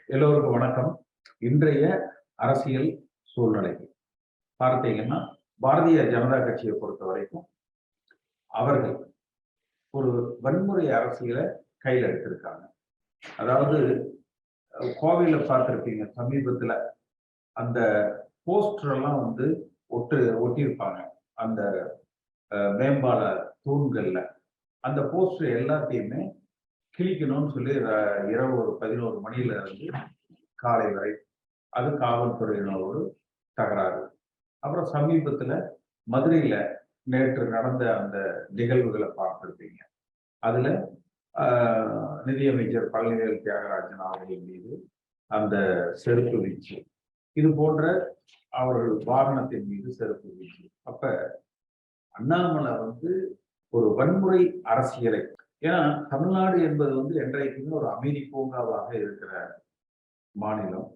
எல்லோருக்கும் வணக்கம். இன்றைய அரசியல் சூழ்நிலை பார்த்தீங்கன்னா, பாரதிய ஜனதா கட்சியை பொறுத்த வரைக்கும் அவர்கள் ஒரு வன்முறை அரசியலை கையில் எடுத்திருக்காங்க. அதாவது கோவையில பார்த்திருப்பீங்க, சமீபத்துல அந்த போஸ்டர் எல்லாம் ஒட்டியிருப்பாங்க. அந்த மேம்பால தூண்கள்ல அந்த போஸ்டர் எல்லாத்தையுமே கிழிக்கணும்னு சொல்லி இரவு ஒரு 11 மணியில இருந்து காலை வரை அது காவல்துறையினரோடு தகராறு. அப்புறம் சமீபத்துல மதுரையில நேற்று நடந்த அந்த நிகழ்வுகளை பார்த்திருப்பீங்க. அதுல நிதியமைச்சர் பழனிவேல் தியாகராஜன் அவர்கள் மீது அந்த செருப்பு வீச்சு, இது போன்ற அவர்கள் வாகனத்தின் மீது செருப்பு வீச்சு. அப்ப அண்ணாமலை ஒரு வன்முறை அரசியலை, ஏன்னா தமிழ்நாடு என்பது என்றைக்குமே ஒரு அமைதி பூங்காவாக இருக்கிற மாநிலம்.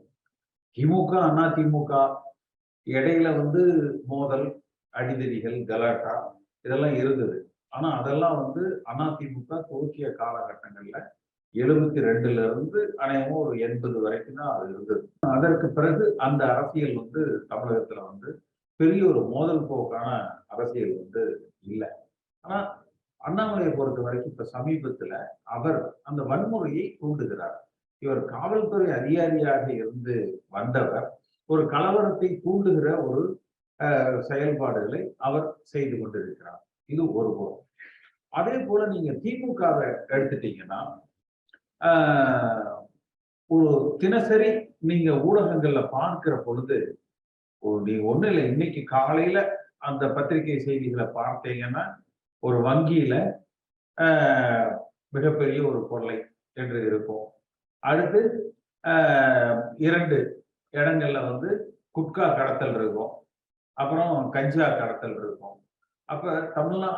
திமுக அண்ணா திமுக இடையில மோதல், அடிதடிகள், கலாட்டா இதெல்லாம் இருந்தது. ஆனா அதெல்லாம் அதிமுக துவக்கிய காலகட்டங்கள்ல 72ல இருந்து அநேகமா ஒரு 80 வரைக்கும் தான் அது இருந்தது. அதற்கு பிறகு அந்த அரசியல் தமிழகத்துல பெரிய ஒரு மோதல் போக்கான அரசியல் இல்லை. ஆனா அண்ணாமலையை பொறுத்த வரைக்கும் இப்ப சமீபத்துல அவர் அந்த வன்முறையை தூண்டுகிறார். இவர் காவல்துறை அதிகாரியாக இருந்து வந்தவர் ஒரு கலவரத்தை தூண்டுகிற ஒரு செயல்பாடுகளை அவர் செய்து கொண்டிருக்கிறார். இது ஒரு புறம். அதே போல நீங்க திமுகவை எடுத்துட்டீங்கன்னா, ஒரு தினசரி நீங்க ஊடகங்கள்ல பார்க்கிற பொழுது, நீ ஒண்ணு இல்லை, இன்னைக்கு காலையில அந்த பத்திரிகை செய்திகளை பார்த்தீங்கன்னா, ஒரு வங்கியில மிகப்பெரிய ஒரு கொள்ளை என்று இருக்கும். அடுத்து 2 இடங்கள்ல குட்கா கடத்தல் இருக்கும், அப்புறம் கஞ்சா கடத்தல் இருக்கும். அப்ப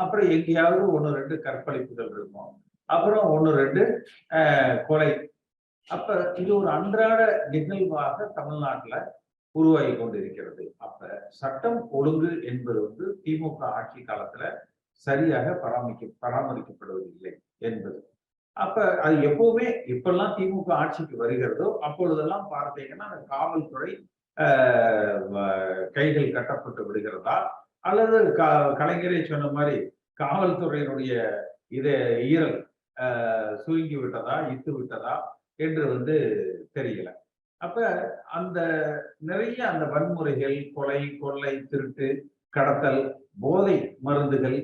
அப்புறம் எங்கேயாவது 1-2 கற்பழிப்புகள் இருக்கும், அப்புறம் 1-2 கொலை. அப்ப இது ஒரு அன்றாட நிகழ்வாக தமிழ்நாட்டுல உருவாகி கொண்டிருக்கிறது. அப்ப சட்டம் ஒழுங்கு என்பது திமுக ஆட்சி காலத்துல சரியாக பராமரிக்கப்படுவதில்லை என்பது. அப்ப அது எப்பவுமே இப்பெல்லாம் திமுக ஆட்சிக்கு வருகிறதோ அப்பொழுதெல்லாம் பார்த்தீங்கன்னா அந்த காவல்துறை கைகள் கட்டப்பட்டு விடுகிறதா, அல்லது கலைஞரை சொன்ன மாதிரி காவல்துறையினுடைய ஈரல் சுருங்கி விட்டதா, இட்டு விட்டதா என்று தெரியல. அப்ப அந்த நிறைய அந்த வன்முறைகள், கொலை, கொள்ளை, திருட்டு, கடத்தல், போதை மருந்துகள்,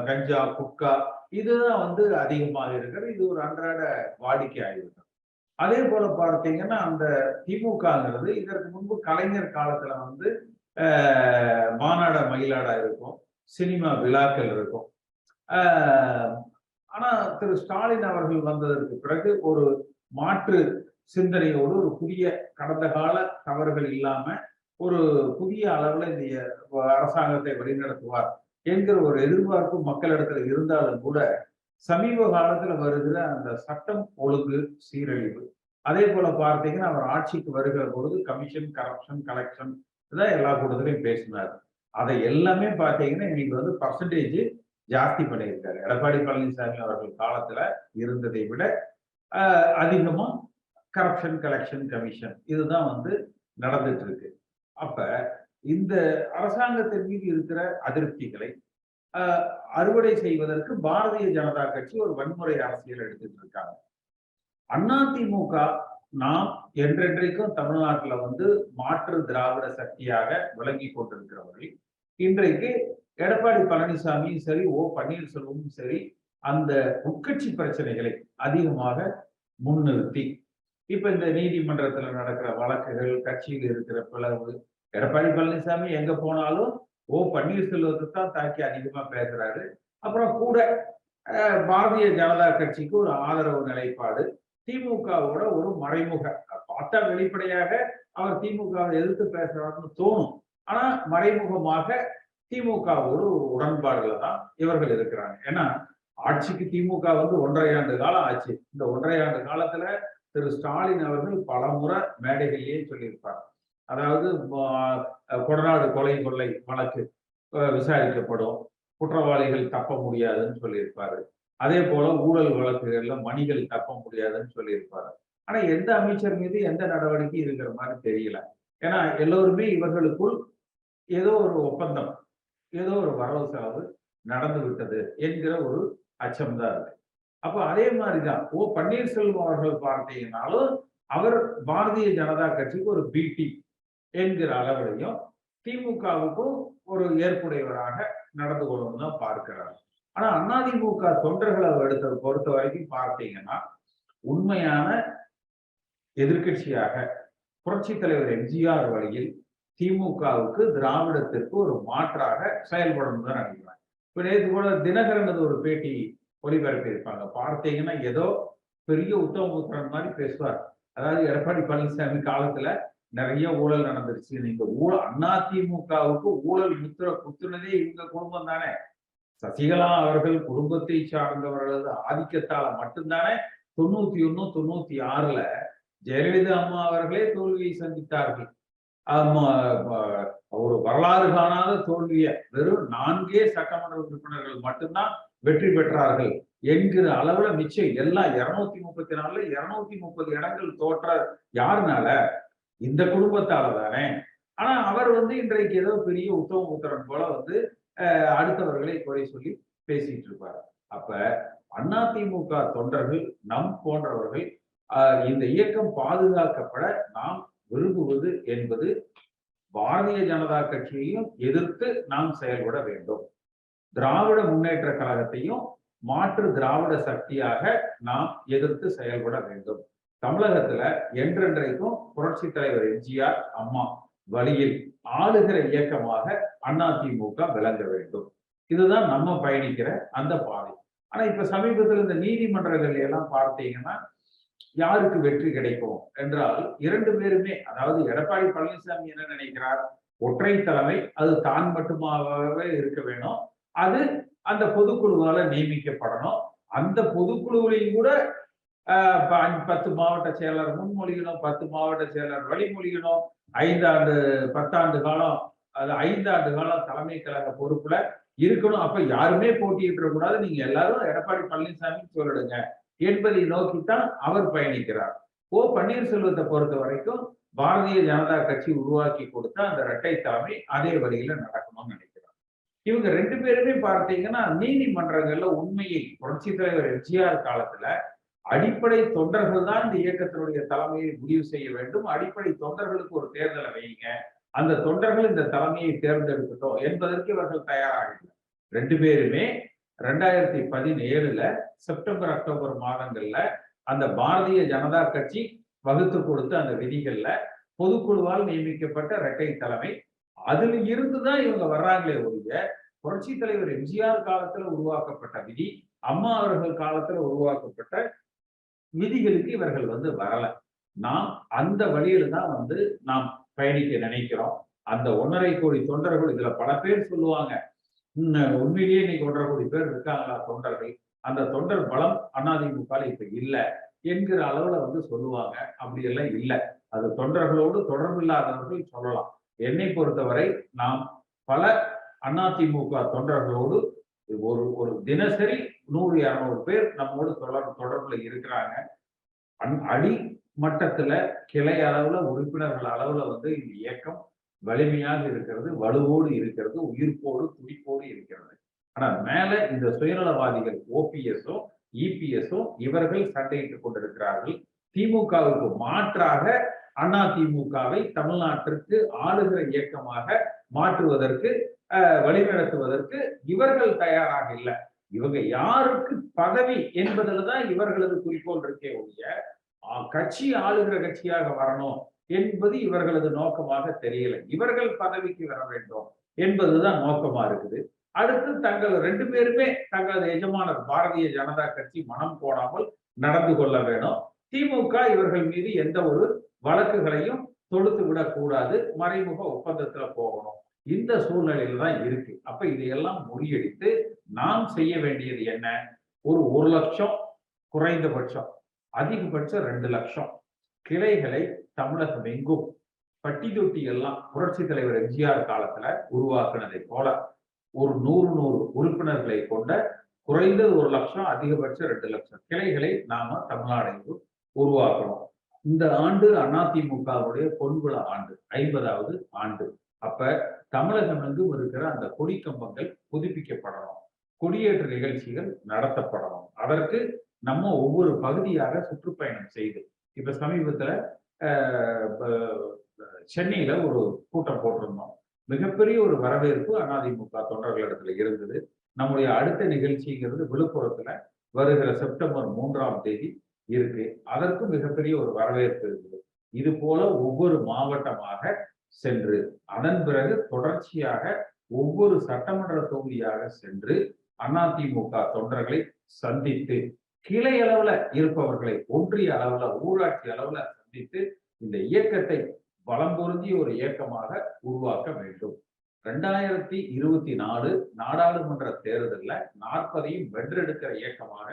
கஞ்சா, குட்கா இதுதான் அதிகமாக இருக்கிறது. இது ஒரு அன்றாட வாடிக்கை ஆகிவிட்டது. அதே போல பார்த்தீங்கன்னா அந்த திமுகங்கிறது இதற்கு முன்பு கலைஞர் காலத்துல மாநாட மயிலாடா இருக்கும், சினிமா விழாக்கள் இருக்கும். ஆனா திரு ஸ்டாலின் அவர்கள் வந்ததற்கு பிறகு ஒரு மாற்று சிந்தனையோடு ஒரு புதிய, கடந்த கால தவறுகள் இல்லாம ஒரு புதிய அளவுல இந்த அரசாங்கத்தை வழிநடத்துவார் என்கிற ஒரு எதிர்பார்ப்பு மக்களிடத்துல இருந்தாலும் கூட சமீப காலத்துல வருகிற அந்த சட்டம் ஒழுங்கு சீரழிவு, அதே போல பார்த்தீங்கன்னா அவர் ஆட்சிக்கு வருகிற பொழுது கமிஷன், கரப்ஷன், கலெக்ஷன் இதான் எல்லா கூட்டத்திலையும் பேசினார். அதை எல்லாமே பார்த்தீங்கன்னா இன்னைக்கு பர்சன்டேஜ் ஜாஸ்தி பண்ணியிருக்காரு. எடப்பாடி பழனிசாமி அவர்கள் காலத்துல இருந்ததை விட அதிகமா கரப்ஷன், கலெக்ஷன், கமிஷன் இதுதான் நடந்துட்டு இருக்கு. அப்ப இந்த அரசாங்கத்தின் மீது இருக்கிற அதிருப்திகளை அறுவடை செய்வதற்கு பாரதிய ஜனதா கட்சி ஒரு வன்முறை அரசியல் எடுத்துட்டு இருக்காங்க. அதிமுக நாம் என்றென்றைக்கும் தமிழ்நாட்டுல மாற்று திராவிட சக்தியாக விளங்கி கொண்டிருக்கிறவர்கள் இன்றைக்கு எடப்பாடி பழனிசாமியும் சரி, ஓ பன்னீர்செல்வமும் சரி, அந்த உட்கட்சி பிரச்சனைகளை அதிகமாக முன்னிறுத்தி இப்ப இந்த நீதிமன்றத்துல நடக்கிற வழக்குகள், கட்சியில் இருக்கிற பிளவு, எடப்பாடி பழனிசாமி எங்க போனாலும் ஓ பன்னீர்செல்வத்தை தான் தாக்கி அதிகமா பேசுறாரு. அப்புறம் கூட பாரதிய ஜனதா கட்சிக்கு ஒரு ஆதரவு நிலைப்பாடு, திமுகவோட ஒரு மறைமுக, பார்த்தா வெளிப்படையாக அவர் திமுகவை எதிர்த்து பேசுறாருன்னு தோணும். ஆனா மறைமுகமாக திமுகவோடு உடன்பாடுல தான் இவர்கள் இருக்கிறாங்க. ஏன்னா ஆட்சிக்கு திமுக 1.5 ஆண்டு காலம் ஆச்சு. இந்த 1.5 ஆண்டு காலத்துல திரு ஸ்டாலின் அவர்கள் பல முறை மேடைகளிலேயே சொல்லியிருப்பார். அதாவது கொடநாடு கொலை கொள்ளை வழக்கு விசாரிக்கப்படும், குற்றவாளிகள் தப்ப முடியாதுன்னு சொல்லியிருப்பாரு. அதே போல ஊழல் வழக்குகள்ல மணிகள் தப்ப முடியாதுன்னு சொல்லியிருப்பாரு. ஆனா எந்த அமைச்சர் மீது எந்த நடவடிக்கை இருக்கிற மாதிரி தெரியல. ஏன்னா எல்லோருமே இவர்களுக்குள் ஏதோ ஒரு ஒப்பந்தம், ஏதோ ஒரு வரவு செலவு நடந்து விட்டது என்கிற ஒரு அச்சம் தான் இருக்கு. அப்ப அதே மாதிரிதான் பன்னீர்செல்வம் அவர்கள் பார்த்தீங்கன்னாலும் அவர் பாரதிய ஜனதா கட்சிக்கு ஒரு பிடி என்கிற அளவிலையும் திமுகவுக்கும் ஒரு ஏற்புடையவராக நடந்து கொள்ளணும் தான் பார்க்கிறார். ஆனா அதிமுக தொண்டர்களை பொறுத்த வரைக்கும் பார்த்தீங்கன்னா உண்மையான எதிர்கட்சியாக புரட்சி தலைவர் எம்ஜிஆர் வழியில் திமுகவுக்கு திராவிடத்திற்கு ஒரு மாற்றாக செயல்படணும் தான் நினைக்கிறேன். இப்ப நேற்று கூட தினகரன் ஒரு பேட்டி ஒளிபரப்பி இருப்பாங்க. பார்த்தீங்கன்னா ஏதோ பெரிய உத்தமபுத்திரன் மாதிரி பேசுவார். அதாவது எடப்பாடி பழனிசாமி காலத்துல நிறைய ஊழல் நடந்துருச்சு. நீங்க அதிமுகவுக்கு ஊழல் முத்திர குத்துனதே இவங்க குடும்பம் தானே. சசிகலா அவர்கள் குடும்பத்தை சார்ந்தவர்களது ஆதிக்கத்தால மட்டும்தானே 91, 96ல ஜெயலலிதா அம்மா அவர்களே தோல்வியை சந்தித்தார்கள். ஒரு வரலாறு காணாத தோல்விய வெறும் 4 சட்டமன்ற உறுப்பினர்கள் மட்டும்தான் வெற்றி பெற்றார்கள் என்கிற அளவுல மிச்சம் எல்லாம் 234ல 230 இடங்கள் தோற்ற யாருனால? இந்த குடும்பத்தால தானே. ஆனா அவர் இன்றைக்கு ஏதோ பெரிய உத்தமபுத்திரன் போல அடுத்தவர்களை குறை சொல்லி பேசிட்டு இருப்பாரு. அப்ப அதிமுக தொண்டர்கள் நம் போன்றவர்கள் இந்த இயக்கம் பாதுகாக்கப்பட நாம் விரும்புவது என்பது பாரதிய ஜனதா கட்சியையும் எதிர்த்து நாம் செயல்பட வேண்டும். திராவிட முன்னேற்ற கழகத்தையும் மாற்று திராவிட சக்தியாக நாம் எதிர்த்து செயல்பட வேண்டும். தமிழகத்துல என்றென்றைக்கும் புரட்சி தலைவர் எம்ஜிஆர் அம்மா வழியில் ஆளுகிற இயக்கமாக அதிமுக விளங்க வேண்டும். இதுதான் நம்ம பயணிக்கிற அந்த பாதை. ஆனா இப்ப சமீபத்தில் இந்த நீதிமன்றங்கள் எல்லாம் பார்த்தீங்கன்னா யாருக்கு வெற்றி கிடைக்கும் என்றால் 2 பேருமே, அதாவது எடப்பாடி பழனிசாமி என்ன நினைக்கிறார், ஒற்றை தலைமை அது தான் மட்டுமாகவே இருக்க வேணும், அது அந்த பொதுக்குழுவால நியமிக்கப்படணும், அந்த பொதுக்குழுவிலையும் கூட 10 மாவட்ட செயலர் முன்மொழியணும், 10 மாவட்ட செயலர் வழிமொழியணும், 5 ஆண்டு 10 ஆண்டு காலம், அது 5 ஆண்டு காலம் தலைமை கழக பொறுப்புல இருக்கணும். அப்ப யாருமே போட்டியிட கூடாது, நீங்க எல்லாரும் எடப்பாடி பழனிசாமி சொல்லிடுங்க என்பதை நோக்கித்தான் அவர் பயணிக்கிறார். பன்னீர்செல்வத்தை பொறுத்த வரைக்கும் பாரதிய ஜனதா கட்சி உருவாக்கி கொடுத்த அந்த இரட்டை தலைமை அதே வழியில நடக்கணும்னு நினைக்கிறார். இவங்க 2 பேருமே பார்த்தீங்கன்னா நீதிமன்றங்கள்ல உண்மையை புரட்சி தலைவர் எம்ஜிஆர் காலத்துல அடிப்படை தொண்டர்கள் தான் இந்த இயக்கத்தினுடைய தலைமையை முடிவு செய்ய வேண்டும், அடிப்படை தொண்டர்களுக்கு ஒரு தேர்தலை வைங்க, அந்த தொண்டர்கள் இந்த தலைமையை தேர்ந்தெடுக்கட்டும் என்பதற்கு இவர்கள் தயாராக இல்லை. 2 பேருமே 2017ல செப்டம்பர் அக்டோபர் மாதங்கள்ல அந்த பாரதிய ஜனதா கட்சி வகுத்து கொடுத்த அந்த விதிகள்ல பொதுக்குழுவால் நியமிக்கப்பட்ட இரட்டை தலைமை அதுல இருந்துதான் இவங்க வர்றாங்களே ஒழிய புரட்சி தலைவர் எம்ஜிஆர் காலத்துல உருவாக்கப்பட்ட விதி, அம்மா அவர்கள் காலத்துல உருவாக்கப்பட்ட விதிகளுக்கு இவர்கள் வரல. நாம் அந்த வழியில தான் நாம் பயணிக்க நினைக்கிறோம். அந்த 1.5 கோடி தொண்டர்கள், இதுல பல பேர் சொல்லுவாங்க உண்மையிலேயே இன்னைக்கு 1.5 கோடி பேர் இருக்காங்களா தொண்டர்கள், அந்த தொண்டர் பலம் அதிமுக இப்ப இல்ல என்கிற அளவுல சொல்லுவாங்க. அப்படி எல்லாம் இல்லை. அது தொண்டர்களோடு தொடர்பு இல்லாதவர்கள் சொல்லலாம். என்னை பொறுத்தவரை நாம் பல அதிமுக தொண்டர்களோடு ஒரு தினசரி 100-200 பேர் நம்மோடு தொடர்புல இருக்கிறாங்க. அடி மட்டத்துல கிளை அளவுல உறுப்பினர்கள் அளவுல இந்த இயக்கம் வலிமையாக இருக்கிறது, வலுவோடு இருக்கிறது, உயிர்ப்போடு துடிப்போடு இருக்கிறது. ஆனா மேல இந்த சுயநலவாதிகள் ஓபிஎஸும் இபிஎஸும் இவர்கள் சண்டையிட்டுக் கொண்டிருக்கிறார்கள். திமுகவுக்கு மாற்றாக அதிமுகவை தமிழ்நாட்டிற்கு ஆளுகிற இயக்கமாக மாற்றுவதற்கு வழிநடத்துவதற்கு இவர்கள் தயாராக இல்லை. இவங்க யாருக்கு பதவி என்பதில்தான் இவர்களது குறிக்கோள் இருக்கே ஒழிய கட்சி ஆளுகிற கட்சியாக வரணும் என்பது இவர்களது நோக்கமாக தெரியல. இவர்கள் பதவிக்கு வர வேண்டும் என்பதுதான் நோக்கமா இருக்குது. அடுத்து தங்கள் 2 பேருமே தங்களது எஜமானர் பாரதிய ஜனதா கட்சி மனம் போடாமல் நடந்து கொள்ள வேணும். திமுக இவர்கள் மீது எந்த ஒரு வழக்குகளையும் தொடுத்து விடக்கூடாது, மறைமுக ஒப்பந்தத்துல போகணும். இந்த சூழ்நிலையில தான் இருக்கு. அப்ப இதையெல்லாம் முறியடித்து நாம் செய்ய வேண்டியது என்ன? ஒரு 1 லட்சம் குறைந்தபட்சம், அதிகபட்சம் 2 லட்சம் கிளைகளை தமிழகம் எங்கும் பட்டி தொட்டி எல்லாம் புரட்சி தலைவர் எம்ஜிஆர் காலத்துல உருவாக்குனதை போல ஒரு 100 உறுப்பினர்களை கொண்ட குறைந்தது 1 லட்சம், அதிகபட்சம் 2 லட்சம் கிளைகளை நாம தமிழ்நாடு உருவாக்கணும். இந்த ஆண்டு அதிமுகவுடைய பொன்விழா ஆண்டு, 50வது ஆண்டு. அப்ப தமிழகம் எங்கும் இருக்கிற அந்த கொடி கம்பங்கள் புதுப்பிக்கப்படணும், கொடியேற்ற நிகழ்ச்சிகள் நடத்தப்படணும். அதற்கு நம்ம ஒவ்வொரு பகுதியாக சுற்றுப்பயணம் செய்து, இப்ப சமீபத்துல சென்னையில ஒரு கூட்டம் போட்டிருந்தோம். மிகப்பெரிய ஒரு வரவேற்பு அதிமுக தொண்டர்களிடத்துல இருந்தது. நம்முடைய அடுத்த நிகழ்ச்சிங்கிறது விழுப்புரத்துல வருகிற செப்டம்பர் 3ஆம் தேதி இருக்கு. அதற்கும் மிகப்பெரிய ஒரு வரவேற்பு இருக்குது. இது போல ஒவ்வொரு மாவட்டமாக சென்று, அதன் பிறகு தொடர்ச்சியாக ஒவ்வொரு சட்டமன்ற தொகுதியாக சென்று அதிமுக தொண்டர்களை சந்தித்து, கிளை அளவுல இருப்பவர்களை ஒன்றிய அளவுல, ஊராட்சி அளவுல சந்தித்து இந்த இயக்கத்தை பலம் பொருந்திய ஒரு இயக்கமாக உருவாக்க வேண்டும். 2024 நாடாளுமன்ற தேர்தலில் 40ஐயும் வென்றெடுக்கிற இயக்கமாக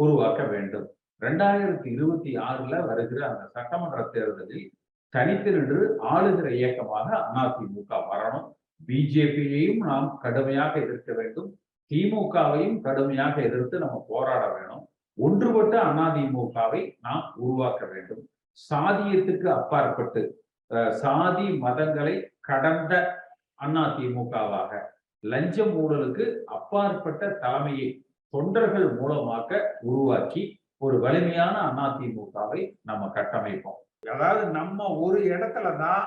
உருவாக்க வேண்டும். 2026 வருகிற அந்த சட்டமன்ற தேர்தலில் தனித்து நின்று ஆளுகிற இயக்கமாக அதிமுக வரணும். பிஜேபியையும் நாம் கடுமையாக எதிர்க்க வேண்டும், திமுகவையும் கடுமையாக எதிர்த்து நம்ம போராட வேணும். ஒன்றுபட்ட அதிமுகவை நாம் உருவாக்க வேண்டும். சாதியத்துக்கு அப்பாற்பட்டு, சாதி மதங்களை கடந்த அதிமுகவாக, லஞ்சம் ஊழலுக்கு அப்பாற்பட்ட தலைமையை தொண்டர்கள் மூலமாக உருவாக்கி ஒரு வலிமையான அதிமுகவை நம்ம கட்டமைப்போம். அதாவது நம்ம ஒரு இடத்துலதான்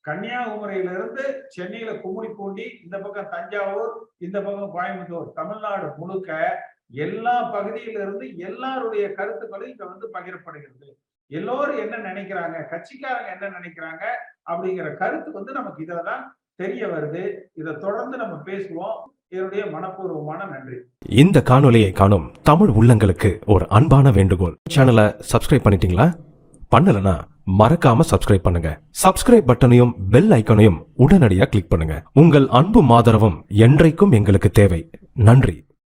கன்னியாகுமரியிலிருந்து சென்னையில கும்மிடிப்பூண்டி, இந்த பக்கம் தஞ்சாவூர், இந்த பக்கம் கோயம்புத்தூர், தமிழ்நாடு முழுக்க எல்லா பகுதியிலிருந்து எல்லாருடைய கருத்துக்களும் இங்க வந்து பகிரப்படுகிறது. எல்லோரும் என்ன நினைக்கிறாங்க, கட்சிக்காரங்க என்ன நினைக்கிறாங்க அப்படிங்கிற கருத்து வந்து நமக்கு இதுலதான் தெரிய வருது. இதை தொடர்ந்து நம்ம பேசுவோம். என்னுடைய மனப்பூர்வமான நன்றி. இந்த காணொலியை காணும் தமிழ் உள்ளங்களுக்கு ஒரு அன்பான வேண்டுகோள். சேனலை சப்ஸ்கிரைப் பண்ணிட்டீங்களா? பண்ணலனா மறக்காம சப்ஸ்கிரைப் பண்ணுங்க. சப்ஸ்கிரைப் பட்டனையும் பெல் ஐக்கனையும் உடனடியாக கிளிக் பண்ணுங்க. உங்கள் அன்பும் ஆதரவும் என்றைக்கும் எங்களுக்கு தேவை. நன்றி.